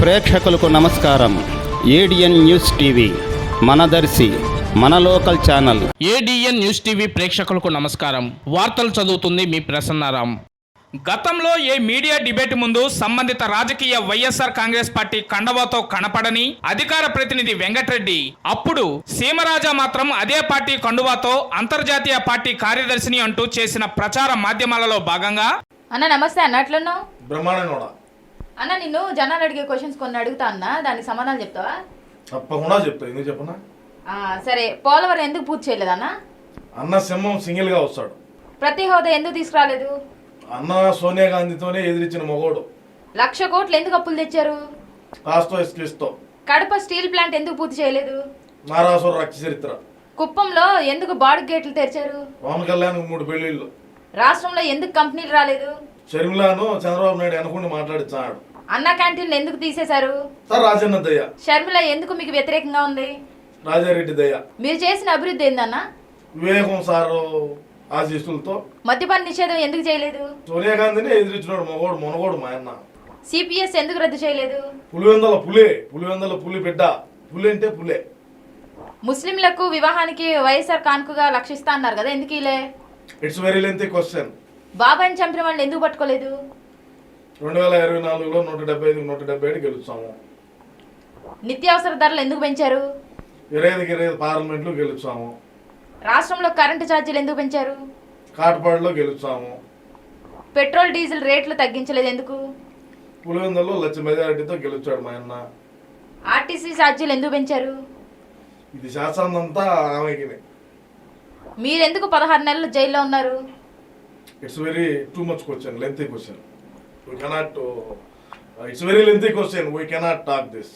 ప్రేక్షకులకు నమస్కారం. ADN news TV మనదర్శి మన local channel. ADN news TV ప్రేక్షకులకు నమస్కారం. వార్తలు చదువుతుంది మీ ప్రసన్నారాం. గతంలో ఏ మీడియా డిబేట్ ముందు సంబంధిత రాజకీయ వైఎస్ఆర్ కాంగ్రెస్ పార్టీ కండవాతో కనపడని అధికార ప్రతినిధి వెంకటరెడ్డి అప్పుడు సీమరాజా మాత్రం అదే పార్టీ కండువాతో అంతర్జాతీయ పార్టీ కార్యదర్శిని అంటూ చేసిన ప్రచార మాధ్యమాలలో భాగంగా అన్న నమస్తే అన్న, ఎట్లున్నావు? బ్రహ్మాండంగా అన్న నిన్ను జనాలు అడిగే క్వశ్చన్స్ కొన్ని అడుగుతా అన్న, దానికి సమాధానం చెప్తావా? తప్పకుండా చెప్తా. ఎందుకు చెప్పనా? సరే, పోలవరం ఎందుకు పూర్తి చేయలేదన్న? అన్న సింహం సింగిల్ గా వస్తాడు. ప్రతి హోదా ఎందుకు తీసుకురాలేదు? అన్న సోనియా గాంధీతోనే ఎదిరించిన మొగోడు. 1,00,000 కోట్లు ఎందుకు అప్పులు తెచ్చారు? కాస్తో ఇస్కిస్తో. కడప స్టీల్ ప్లాంట్ ఎందుకు పూర్తి చేయలేదు? నారాసుర రక్త చరిత్ర. కుప్పంలో ఎందుకు బాడు గేట్లు తెరిచారు? పవన్ కళ్యాణ్ 3 పెళ్లిళ్ళు. రాష్ట్రంలో ఎందుకు కంపెనీలు రాలేదు? షర్మిలాను చంద్రబాబు నాయుడు అనుకుంటూ మాట్లాడిచ్చాడు. అన్న క్యాంటీన్లు ఎందుకు తీసేశారు? సార్ రాజన్న దయ్య. షర్మిల ఎందుకు మీకు వ్యతిరేకంగా ఉంది? రాజారెడ్డి దయ్య. మీరు చేసిన అభివృద్ధి ఏందన్న? వివేకం సారు ఆశీస్సులతో. మద్యపాన నిషేధం ఎందుకు చేయలేదు? సోనియా గాంధీనే ఎదిరించినాడు మొగోడు మునగోడు మా అన్న. సిపిఎస్ ఎందుకు రద్దు చేయలేదు? పులివెందల పులి బిడ్డ. పులి అంటే పులే. ముస్లింలకు వివాహానికి వైఎస్ఆర్ కానుకగా లక్షిస్తా అన్నారు కదా, ఎందుకు ఇలే? It's very lengthy question. బాబాయిని చంపిన వాళ్ళని ఎందుకు పట్టుకోలేదు? 2024లో 175 గెలుస్తాము. నిత్యావసర ధరలు ఎందుకు పెంచారు? 25 పార్లమెంట్లో గెలుస్తాము. రాష్ట్రంలో కరెంటు ఛార్జీలు ఎందుకు పెంచారు? కాట్పాడులో గెలుస్తాము. పెట్రోల్ డీజిల్ రేట్లు తగ్గించలేదు ఎందుకు? పులివెందులలో 1,00,000 మెజారిటీతో గెలుచాడు మా అన్న. ఆర్టీసీ ఛార్జీలు ఎందుకు పెంచారు? ఇది శాసనంతా ఆమెకి. మీరెందుకు 16 నెలలు జైల్లో ఉన్నారు? It's very too much question, lengthy question. We cannot. It's very lengthy question. We cannot talk this.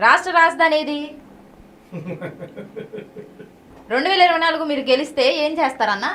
రాష్ట్ర రాజధాని ఏది? 2024 మీరు గెలిస్తే ఏం చేస్తారన్నా?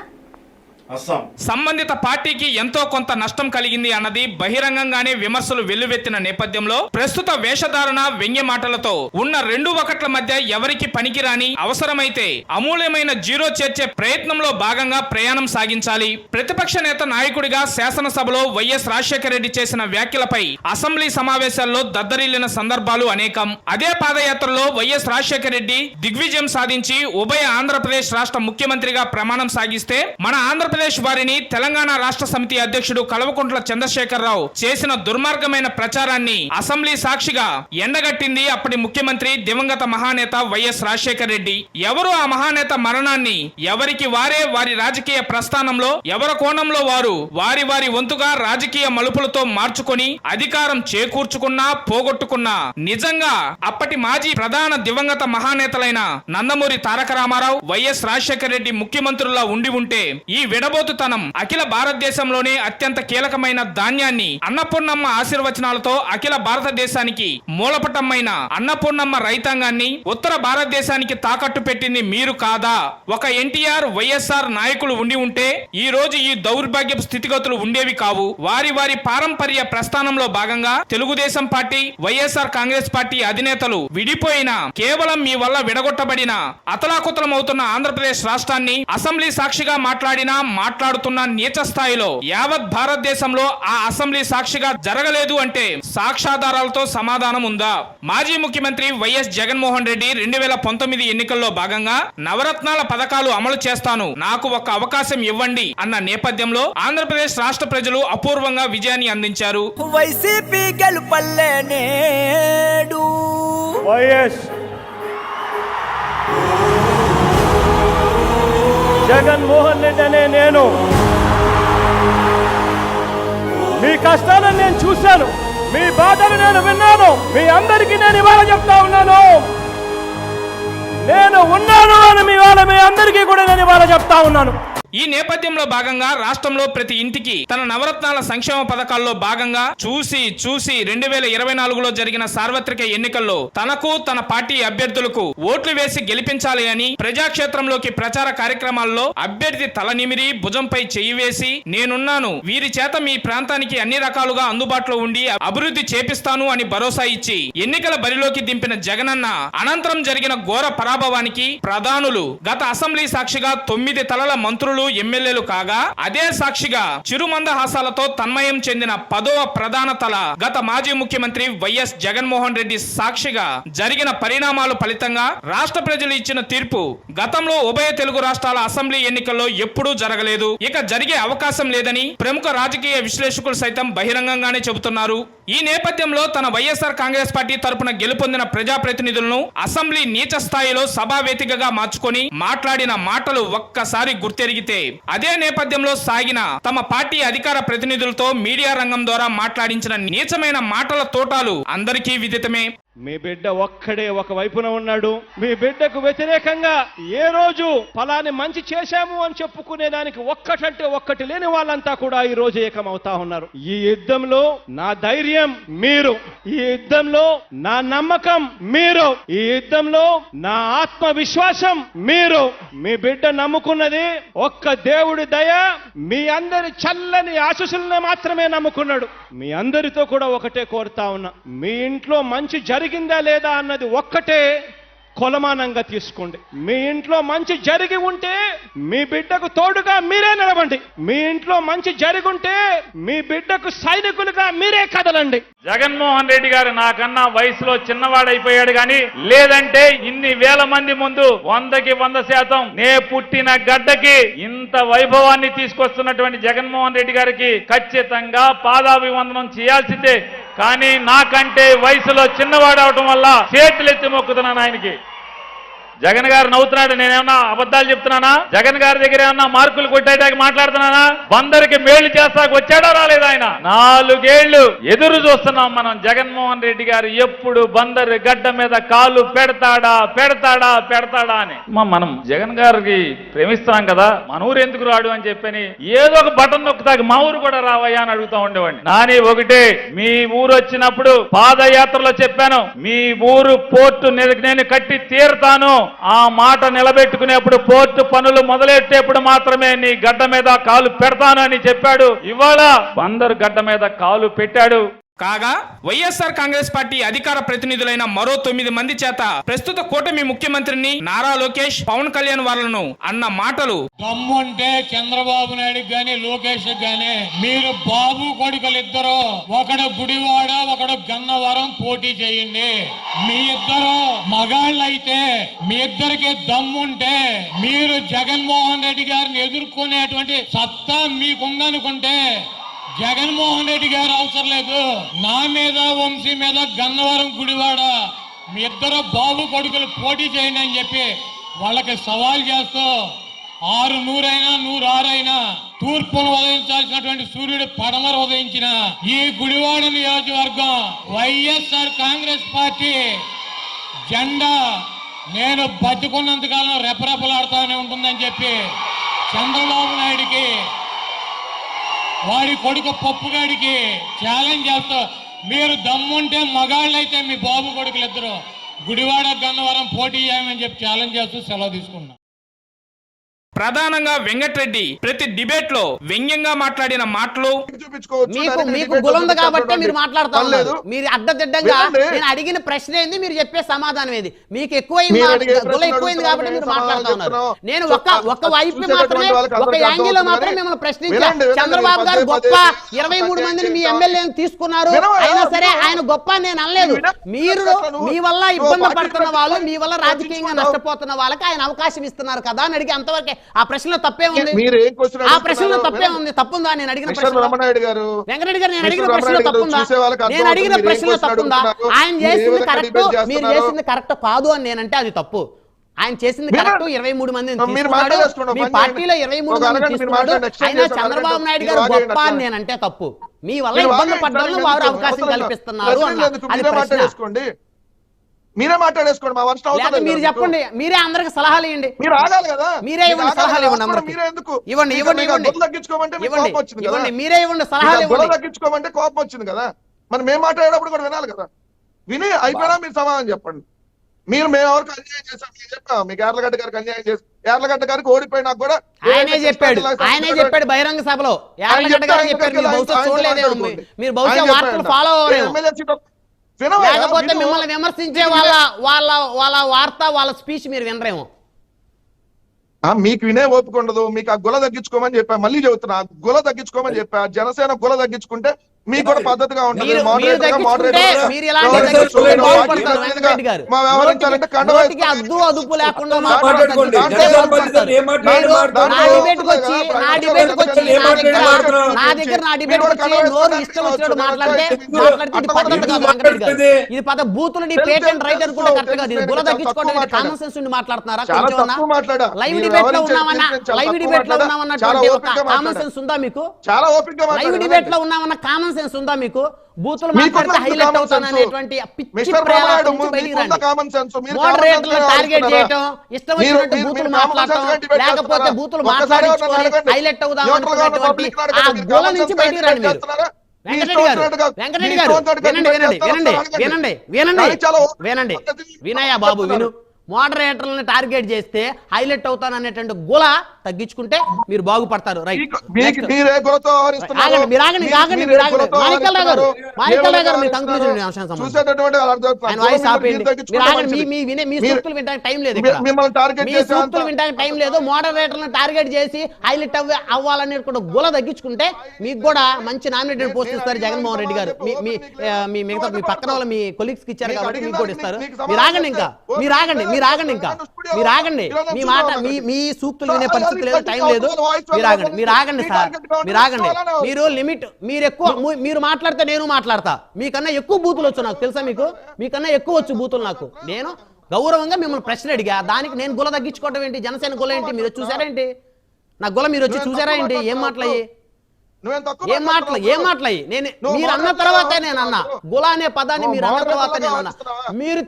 అస్సాం. సంబంధిత పార్టీకి ఎంతో కొంత నష్టం కలిగింది అన్నది బహిరంగంగానే విమర్శలు వెల్లువెత్తిన నేపథ్యంలో ప్రస్తుత వేషధారణ వ్యంగ్య మాటలతో ఉన్న 2 ఒకట్ల మధ్య ఎవరికి పనికిరాని అవసరమైతే అమూల్యమైన జీరో చేర్చే ప్రయత్నంలో భాగంగా ప్రయాణం సాగించాలి. ప్రతిపక్ష నేత నాయకుడిగా శాసనసభలో వైఎస్ రాజశేఖర రెడ్డి చేసిన వ్యాఖ్యలపై అసెంబ్లీ సమావేశాల్లో దద్దరిల్లిన సందర్భాలు అనేకం. అదే పాదయాత్రలో వైఎస్ రాజశేఖర రెడ్డి దిగ్విజయం సాధించి ఉభయ ఆంధ్రప్రదేశ్ రాష్ట్ర ముఖ్యమంత్రిగా ప్రమాణం సాగిస్తే మన ఆంధ్రప్రదేశ్ వారిని తెలంగాణ రాష్ట్ర సమితి అధ్యక్షుడు కల్వకుంట్ల చంద్రశేఖరరావు చేసిన దుర్మార్గమైన ప్రచారాన్ని అసెంబ్లీ సాక్షిగా ఎండగట్టింది అప్పటి ముఖ్యమంత్రి దివంగత మహానేత వైఎస్ రాజశేఖర రెడ్డి. ఎవరు ఆ మహానేత మరణాన్ని ఎవరికి వారే వారి రాజకీయ ప్రస్థానంలో ఎవరి కోణంలో వారు వారి వారి వంతుగా రాజకీయ మలుపులతో మార్చుకొని అధికారం చేకూర్చుకున్నా పోగొట్టుకున్నా నిజంగా అప్పటి మాజీ ప్రధాన దివంగత మహానేతలైన నందమూరి తారక రామారావు, వైఎస్ రాజశేఖర రెడ్డి ముఖ్యమంత్రులా ఉండి ఉంటే ఈ విడబోతుతనం అఖిల భారతదేశంలోనే అత్యంత కీలకమైన ధాన్యాన్ని అన్నపూర్ణమ్మ ఆశీర్వచనాలతో అఖిల భారతదేశానికి మూలపటమైన అన్నపూర్ణమ్మ రైతాంగాన్ని ఉత్తర భారతదేశానికి తాకట్టు పెట్టింది మీరు కాదా? ఒక ఎన్టీఆర్, వైఎస్ఆర్ నాయకులు ఉండి ఉంటే ఈ రోజు ఈ దౌర్భాగ్యపు స్థితిగతులు ఉండేవి కావు. వారి వారి పారంపర్య ప్రస్థానంలో భాగంగా తెలుగుదేశం పార్టీ, వైఎస్ఆర్ కాంగ్రెస్ పార్టీ అధినేతలు విడిపోయిన కేవలం మీ వల్ల విడగొట్టబడిన అతలాకుతలమవుతున్న ఆంధ్రప్రదేశ్ రాష్ట్రాన్ని అసెంబ్లీ సాక్షిగా మాట్లాడుతున్న నీచ స్థాయిలో యావత్ భారతదేశంలో ఆ అసెంబ్లీ సాక్షిగా జరగలేదు అంటే సాక్ష్యాధారాలతో సమాధానం ఉందా? మాజీ ముఖ్యమంత్రి వైఎస్ జగన్మోహన్ రెడ్డి 2019 ఎన్నికల్లో భాగంగా నవరత్నాల పథకాలు అమలు చేస్తాను, నాకు ఒక అవకాశం ఇవ్వండి అన్న నేపథ్యంలో ఆంధ్రప్రదేశ్ రాష్ట్ర ప్రజలు అపూర్వంగా విజయాన్ని అందించారు. వైసీపీ గెలుపల్లే నేడు వైఎస్ జగన్మోహన్ రెడ్డి అనే నేను మీ కష్టాలను నేను చూశాను, మీ బాధలు నేను విన్నాను. మీ అందరికీ నేను ఇవాళ చెప్తా ఉన్నాను, నేను ఉన్నాను అని మీ అందరికీ కూడా నేను ఇవాళ చెప్తా ఉన్నాను. ఈ నేపథ్యంలో భాగంగా రాష్ట్రంలో ప్రతి ఇంటికి తన నవరత్నాల సంక్షేమ పథకాల్లో భాగంగా చూసి 2024లో జరిగిన సార్వత్రిక ఎన్నికల్లో తనకు తన పార్టీ అభ్యర్థులకు ఓట్లు వేసి గెలిపించాలి అని ప్రజాక్షేత్రంలోకి ప్రచార కార్యక్రమాల్లో అభ్యర్థి తల నిమిరి భుజంపై చెయ్యి వేసి నేనున్నాను, వీరి చేత మీ ప్రాంతానికి అన్ని రకాలుగా అందుబాటులో ఉండి అభివృద్ధి చేపిస్తాను అని భరోసా ఇచ్చి ఎన్నికల బరిలోకి దింపిన జగనన్న అనంతరం జరిగిన ఘోర పరాభవానికి ప్రధానులు గత అసెంబ్లీ సాక్షిగా 9 తలల మంత్రులు మంత్రులు ఎమ్మెల్యేలు కాగా అదే సాక్షిగా చిరుమందహాసాలతో తన్మయం చెందిన 10వ ప్రధాన తల గత మాజీ ముఖ్యమంత్రి వైఎస్ జగన్మోహన్ రెడ్డి సాక్షిగా జరిగిన పరిణామాలు ఫలితంగా రాష్ట్ర ప్రజలు ఇచ్చిన తీర్పు గతంలో ఉభయ తెలుగు రాష్ట్రాల అసెంబ్లీ ఎన్నికల్లో ఎప్పుడూ జరగలేదు, ఇక జరిగే అవకాశం లేదని ప్రముఖ రాజకీయ విశ్లేషకులు సైతం బహిరంగంగానే చెబుతున్నారు. ఈ నేపథ్యంలో తన వైఎస్ఆర్ కాంగ్రెస్ పార్టీ తరపున గెలుపొందిన ప్రజాప్రతినిధులను అసెంబ్లీ నీచ స్థాయిలో సభావేదికగా మార్చుకొని మాట్లాడిన మాటలు ఒక్కసారి గుర్తెరిగితే, అదే నేపథ్యంలో సాగిన తమ పార్టీ అధికార ప్రతినిధులతో మీడియా రంగం ద్వారా మాట్లాడించిన నీచమైన మాటల తోటాలు అందరికీ విదితమే. మీ బిడ్డ ఒక్కడే ఒక వైపున ఉన్నాడు. మీ బిడ్డకు వ్యతిరేకంగా ఏ రోజు ఫలాన్ని మంచి చేశాము అని చెప్పుకునే దానికి ఒక్కటంటే ఒక్కటి లేని వాళ్ళంతా కూడా ఈ రోజు ఏకమవుతా ఉన్నారు. ఈ యుద్ధంలో నా ధైర్యం మీరు, ఈ యుద్ధంలో నా నమ్మకం మీరు, ఈ యుద్ధంలో నా ఆత్మవిశ్వాసం మీరు. మీ బిడ్డ నమ్ముకున్నది ఒక్క దేవుడి దయ, మీ అందరి చల్లని ఆశీస్సులను మాత్రమే నమ్ముకున్నాడు. మీ అందరితో కూడా ఒకటే కోరుతా ఉన్నా, మీ ఇంట్లో మంచి జరిగిందా లేదా అన్నది ఒక్కటే కొలమానంగా తీసుకోండి. మీ ఇంట్లో మంచి జరిగి ఉంటే మీ బిడ్డకు తోడుగా మీరే నిలవండి. మీ ఇంట్లో మంచి జరిగుంటే మీ బిడ్డకు సైనికులుగా మీరే కదలండి. జగన్మోహన్ రెడ్డి గారు నాకన్నా వయసులో చిన్నవాడైపోయాడు కానీ, లేదంటే ఇన్ని వేల మంది ముందు 100కి 100% నే పుట్టిన గడ్డకి ఇంత వైభవాన్ని తీసుకొస్తున్నటువంటి జగన్మోహన్ రెడ్డి గారికి ఖచ్చితంగా పాదాభివందనం చేయాల్సిందే. కానీ నాకంటే వయసులో చిన్నవాడవటం వల్ల చేతులెత్తి మొక్కుతున్నాను ఆయనకి. జగన్ గారు నవ్వుతున్నాడు, నేనేమన్నా అబద్ధాలు చెప్తున్నానా? జగన్ గారి దగ్గర ఏమన్నా మార్కులు కొట్టేటానికి మాట్లాడుతున్నానా? బందరికి మేళ్లు చేస్తాకు వచ్చాడో రాలేదు ఆయన? 4 ఏళ్లు ఎదురు చూస్తున్నాం మనం. జగన్మోహన్ రెడ్డి గారు ఎప్పుడు బందరు గడ్డ మీద కాలు పెడతాడా పెడతాడా పెడతాడా అని. మనం జగన్ గారికి ప్రేమిస్తున్నాం కదా, మన ఊరు ఎందుకు రాడు అని చెప్పని ఏదో ఒక బటన్ నొక్కుతాకి మా ఊరు కూడా రావయ్యా అని అడుగుతా ఉండేవాడిని. నాని ఒకటే, మీ ఊరు వచ్చినప్పుడు పాదయాత్రలో చెప్పాను, మీ ఊరు పోర్టు నేను కట్టి తీరుతాను. ఆ మాట నిలబెట్టుకునేప్పుడు పోర్టు పనులు మొదలెట్టేప్పుడు మాత్రమే నీ గడ్డ మీద కాలు పెడతాను అని చెప్పాడు. ఇవాళ బందరు గడ్డ మీద కాలు పెట్టాడు. కాగా వైఎస్ఆర్ కాంగ్రెస్ పార్టీ అధికార ప్రతినిధులైన మరో 9 మంది చేత ప్రస్తుత కూటమి ముఖ్యమంత్రిని నారా లోకేష్, పవన్ కళ్యాణ్ వాళ్ళను అన్న మాటలు, దమ్ముంటే చంద్రబాబు నాయుడు గాని లోకేష్ గాని మీరు బాబు కొడుకులిద్దరు ఒకడు గుడివాడ ఒకడు గన్నవరం పోటీ చేయండి. మీ ఇద్దరు మగాళ్ళైతే మీ ఇద్దరికి దమ్ముంటే మీరు జగన్మోహన్ రెడ్డి గారిని ఎదుర్కొనేటువంటి సత్తా మీకుందనుకుంటే జగన్మోహన్ రెడ్డి గారు అవసరం లేదు. నా మీద, వంశీ మీద, గన్నవరం, గుడివాడ మీ ఇద్దరు బాబు కొడుకులు పోటీ చేయండి అని చెప్పి వాళ్ళకి సవాల్ చేస్తూ 600 106 తూర్పును ఉదయించాల్సినటువంటి సూర్యుడు పడమర ఉదయించిన ఈ గుడివాడ నియోజకవర్గం వైఎస్ఆర్ కాంగ్రెస్ పార్టీ జెండా నేను బతుకున్నంతకాలం రెపరెపలాడుతూనే ఉంటుందని చెప్పి చంద్రబాబు నాయుడికి, వాడి కొడుకు పప్పుగాడికి ఛాలెంజ్ చేస్తూ, మీరు దమ్ముంటే మగాళ్ళైతే మీ బాబు కొడుకులు ఇద్దరు గుడివాడ గన్నవరం పోటీ చేయమని చెప్పి ఛాలెంజ్ చేస్తూ సెలవు తీసుకున్నా. ప్రధానంగా వెంకటరెడ్డి ప్రతి డిబేట్ లో వ్యంగ్యంగా మాట్లాడిన మాటలు, మీకు గులంద కాబట్టి మీరు మాట్లాడుతా ఉన్నారు. మీరు అడ్డదిడ్డంగా నేను అడిగిన ప్రశ్న ఏంది, మీరు చెప్పే సమాధానం ఏది? మీకు ఎక్కువైంది కాబట్టి మీరు మాట్లాడుతా ఉన్నారు. నేను ఒక వైపు మాత్రమే, ఒక యాంగిల్ లో మాత్రమే మిమ్మల్ని ప్రశ్నించా. చంద్రబాబు గారు గొప్ప 23 మందిని మీ ఎమ్మెల్యేని తీసుకున్నారు, అయినా సరే ఆయన గొప్ప నేను అనలేదు. మీరు మీ వల్ల ఇబ్బంది పడుతున్న వాళ్ళు, మీ వల్ల రాజకీయంగా నష్టపోతున్న వాళ్ళకి ఆయన అవకాశం ఇస్తున్నారు కదా అని అడిగి, అంతవరకే. ఆ ప్రశ్నలో తప్పే ఉంది, ఆ ప్రశ్నలో తప్పే ఉంది. తప్పుందా? నేను అడిగిన ప్రశ్న వెంకటరెడ్డి గారు, నేను అడిగిన ప్రశ్నలో తప్పుందా? నేను అడిగిన ప్రశ్నలో తప్పుందా? ఆయన చేసింది కరెక్ట్, మీరు చేసింది కరెక్ట్ కాదు అని నేనంటే అది తప్పు. ఆయన చేసింది కరెక్ట్. 23 మందిని తీసుకున్నాడు, మీ పార్టీలో 23 మందిని తీసుకున్నాడు. అయినా చంద్రబాబు నాయుడు గారు గొప్ప అని నేనంటే తప్పు. మీ వల్ల ఇబ్బంది పడ్డాను వారు అవకాశం కల్పిస్తున్నారు అది ప్రశ్న. మీరే మాట్లాడేసుకోండి, మా వర్షం మీరు చెప్పండి, మీరే అందరికి సలహాలు ఇవ్వండి. మీరు ఆగాలి కదా, మీరే ఇవ్వండి సలహాలు ఇవ్వండి. మీరే ఎందుకు ఇవ్వండి తగ్గించుకోమంటే మీరే ఇవ్వండి సలహాలు ఇవ్వండి. తగ్గించుకోమంటే కోపం వచ్చింది కదా, మరి మేము మాట్లాడేటప్పుడు కూడా వినాలి కదా. విని అయిపోయినా మీరు సమాధానం చెప్పండి. మీరు మేము ఎవరికి అన్యాయం చేశాం మీరు చెప్పాం, మీకు యార్లగడ్డ గారికి అన్యాయం చేసి, యార్లగడ్డ గారికి ఓడిపోయినా కూడా ఆయనే చెప్పాడు బహిరంగ సభలో. యార్లగడ్డ గారు చెప్పారు, మీరు బహుశా చూడలేదే, మీరు బహుశా వార్తలు ఫాలో అవ్వలేదు. లేకపోతే మిమ్మల్ని విమర్శించే వాళ్ళ వార్త, వాళ్ళ స్పీచ్ మీరు వినరేమో. మీకు వినే ఓపిక ఉండదు, మీకు ఆ గుల తగ్గించుకోమని చెప్పా, మళ్ళీ చెబుతున్నా, ఆ గుల తగ్గించుకోమని చెప్పా. జనసేన గుల తగ్గించుకుంటే మీకు కూడా పద్ధతిగా ఉంటుంది. అదుపు లేకుండా ఇది పద బూతులు పేటెంట్ రైట్ అనుకుంటే కరెక్ట్ కాదు. ఇది గుల తగ్గించుకోవడం కామన్ సెన్స్ ఉండి మాట్లాడుతున్నారా? లైవ్ డిబేట్ లో ఉన్నామన్నటువంటి కామన్ సెన్స్ ఉందా మీకు? చాలా ఓపిక లైవ్ డిబేట్ లో ఉన్నామన్న కామన్ సెన్స్ ఉందా మీకు? బూతులు మాట్లాడితే హైలైట్ అవుతాననేటువంటి పిచ్చి ప్రయాణం నుంచి బయటికి రండి. మోడరేటర్లను టార్గెట్ చేయటం, ఇష్టం వచ్చినట్టు బూతులు మాట్లాడటం, లేకపోతే బూతులు మాట్లాడించుకొని హైలైట్ అవుదాం అనుకున్నటువంటి ఆ గోల నుంచి బయటికి రండి మీరు. వెంకటరెడ్డి గారు వినండి వినయ్య బాబు విను. మోడరేటర్లను టార్గెట్ చేస్తే హైలైట్ అవుతాననేటువంటి గుల తగ్గించుకుంటే మీరు బాగుపడతారు. రైట్, టైం లేదు. మోడరేటర్లను టార్గెట్ చేసి హైలైట్ అవ్వాలని గుల తగ్గించుకుంటే మీకు కూడా మంచి నామినేటెడ్ పోస్ట్ ఇస్తారు జగన్మోహన్ రెడ్డి గారు. మీ మిగతా మీ పక్కన వాళ్ళ మీ కొలీగ్స్ కి ఇచ్చారు కాబట్టి మీకు కూడా ఇస్తారు. మీరు ఆగండి మీ మాట మీ సూక్తులు వినే పరిస్థితి లేదు, టైం లేదు. మీరు ఆగండి సార్, మీరు లిమిట్. మీరు మాట్లాడితే నేను మాట్లాడతా. మీకన్నా ఎక్కువ బూతులు వచ్చు నాకు తెలుసా? మీకన్నా ఎక్కువ వచ్చు బూతులు నాకు. నేను గౌరవంగా మిమ్మల్ని ప్రశ్న అడిగా, దానికి నేను గుల తగ్గించుకోవడం ఏంటి? జనసేన గుల ఏంటి? మీరు చూసారేంటి? నా గుల మీరు వచ్చి చూసారా ఏంటి? ఏం మాట్లాయి మీరు అన్న తర్వాత నేను అన్నా గుల అనే పదాన్ని. మీరు అన్న తర్వాత నేను అన్నా. మీరు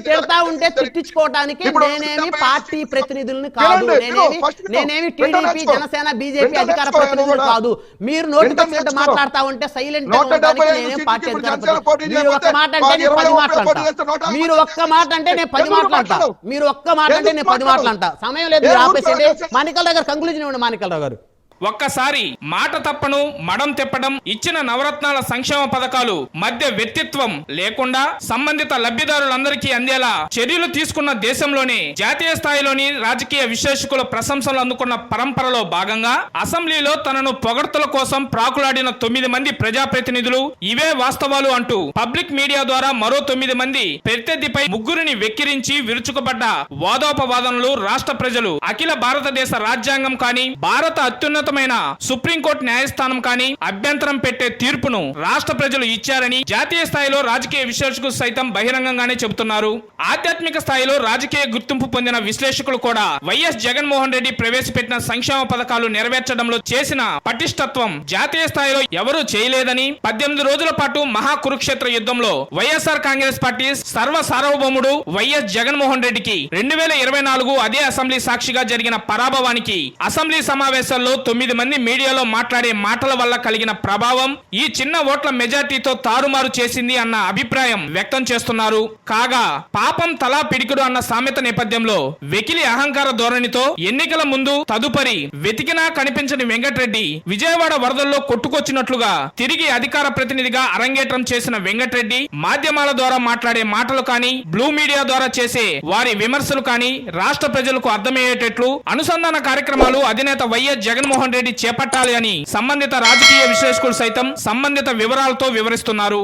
తిడతా ఉంటే తిట్టించుకోవటానికి నేనేమి పార్టీ ప్రతినిధుల్ని కాదు, నేనేమి టీడీపీ జనసేన బీజేపీ అధికార ప్రతినిధులు కాదు. మీరు నోటికొచ్చినట్టు మాట్లాడుతా ఉంటే సైలెంట్ గా ఉండడానికి నేనేం పార్టీ అధికార ప్రతినిధులు. మీరు ఒక్క మాట అంటే నేను 10 మాట్లాడతా. మీరు ఒక్క మాట అంటే నేను 10 మాట్లాడతా. సమయం లేదు, మీరు ఆపేసేయండి. మాణికల్ రావు గారు కంక్లూజన్ ఇవ్వండి. మాణికల్ రావు గారు, ఒక్కసారి మాట తప్పను మడం తిప్పడం, ఇచ్చిన నవరత్నాల సంక్షేమ పథకాలు మధ్య వ్యక్తిత్వం లేకుండా సంబంధిత లబ్ధిదారులందరికీ అందేలా చర్యలు తీసుకున్న దేశంలోనే జాతీయ స్థాయిలోని రాజకీయ విశ్లేషకుల ప్రశంసలు అందుకున్న పరంపరలో భాగంగా అసెంబ్లీలో తనను పొగడ్తల కోసం ప్రాకులాడిన 9 మంది ప్రజాప్రతినిధులు ఇవే వాస్తవాలు అంటూ పబ్లిక్ మీడియా ద్వారా మరో 9 మంది ప్రత్యర్థిపై 3 వెక్కిరించి విరుచుకుపడ్డ వాదోపవాదనలు రాష్ట్ర ప్రజలు, అఖిల భారతదేశ రాజ్యాంగం కానీ భారత అత్యున్నత సుప్రీంకోర్టు న్యాయస్థానం కానీ అభ్యంతరం పెట్టే తీర్పును రాష్ట్ర ప్రజలు ఇచ్చారని జాతీయ స్థాయిలో రాజకీయ విశ్లేషకులు సైతం బహిరంగంగానే చెబుతున్నారు. ఆధ్యాత్మిక స్థాయిలో రాజకీయ గుర్తింపు పొందిన విశ్లేషకులు కూడా వైఎస్ జగన్మోహన్ రెడ్డి ప్రవేశపెట్టిన సంక్షేమ పథకాలు నెరవేర్చడంలో చేసిన పటిష్టత్వం జాతీయ స్థాయిలో ఎవరూ చేయలేదని, 18 రోజుల పాటు మహా కురుక్షేత్ర యుద్ధంలో వైఎస్ఆర్ కాంగ్రెస్ పార్టీ సార్వభౌముడు వైఎస్ జగన్మోహన్ రెడ్డికి 2024 అదే అసెంబ్లీ సాక్షిగా జరిగిన పరాభవానికి అసెంబ్లీ సమావేశాల్లో 9 మంది మీడియాలో మాట్లాడే మాటల వల్ల కలిగిన ప్రభావం ఈ చిన్న ఓట్ల మెజార్టీతో తారుమారు చేసింది అన్న అభిప్రాయం వ్యక్తం చేస్తున్నారు. కాగా పాపం తలా పిడికుడు అన్న సామెత నేపథ్యంలో వెకిలి అహంకార ధోరణితో ఎన్నికల ముందు తదుపరి వెతికినా కనిపించని వెంకటరెడ్డి విజయవాడ వరదల్లో కొట్టుకొచ్చినట్లుగా తిరిగి అధికార ప్రతినిధిగా అరంగేట్రం చేసిన వెంకటరెడ్డి మాధ్యమాల ద్వారా మాట్లాడే మాటలు కానీ, బ్లూ మీడియా ద్వారా చేసే వారి విమర్శలు కానీ రాష్ట్ర ప్రజలకు అర్థమయ్యేటట్లు అనుసంధాన కార్యక్రమాలు అధినేత వైఎస్ జగన్మోహన్ రెడ్డి చేపట్టాలి అని సంబంధిత రాజకీయ విశ్లేషకులు సైతం సంబంధిత వివరాలతో వివరిస్తున్నారు.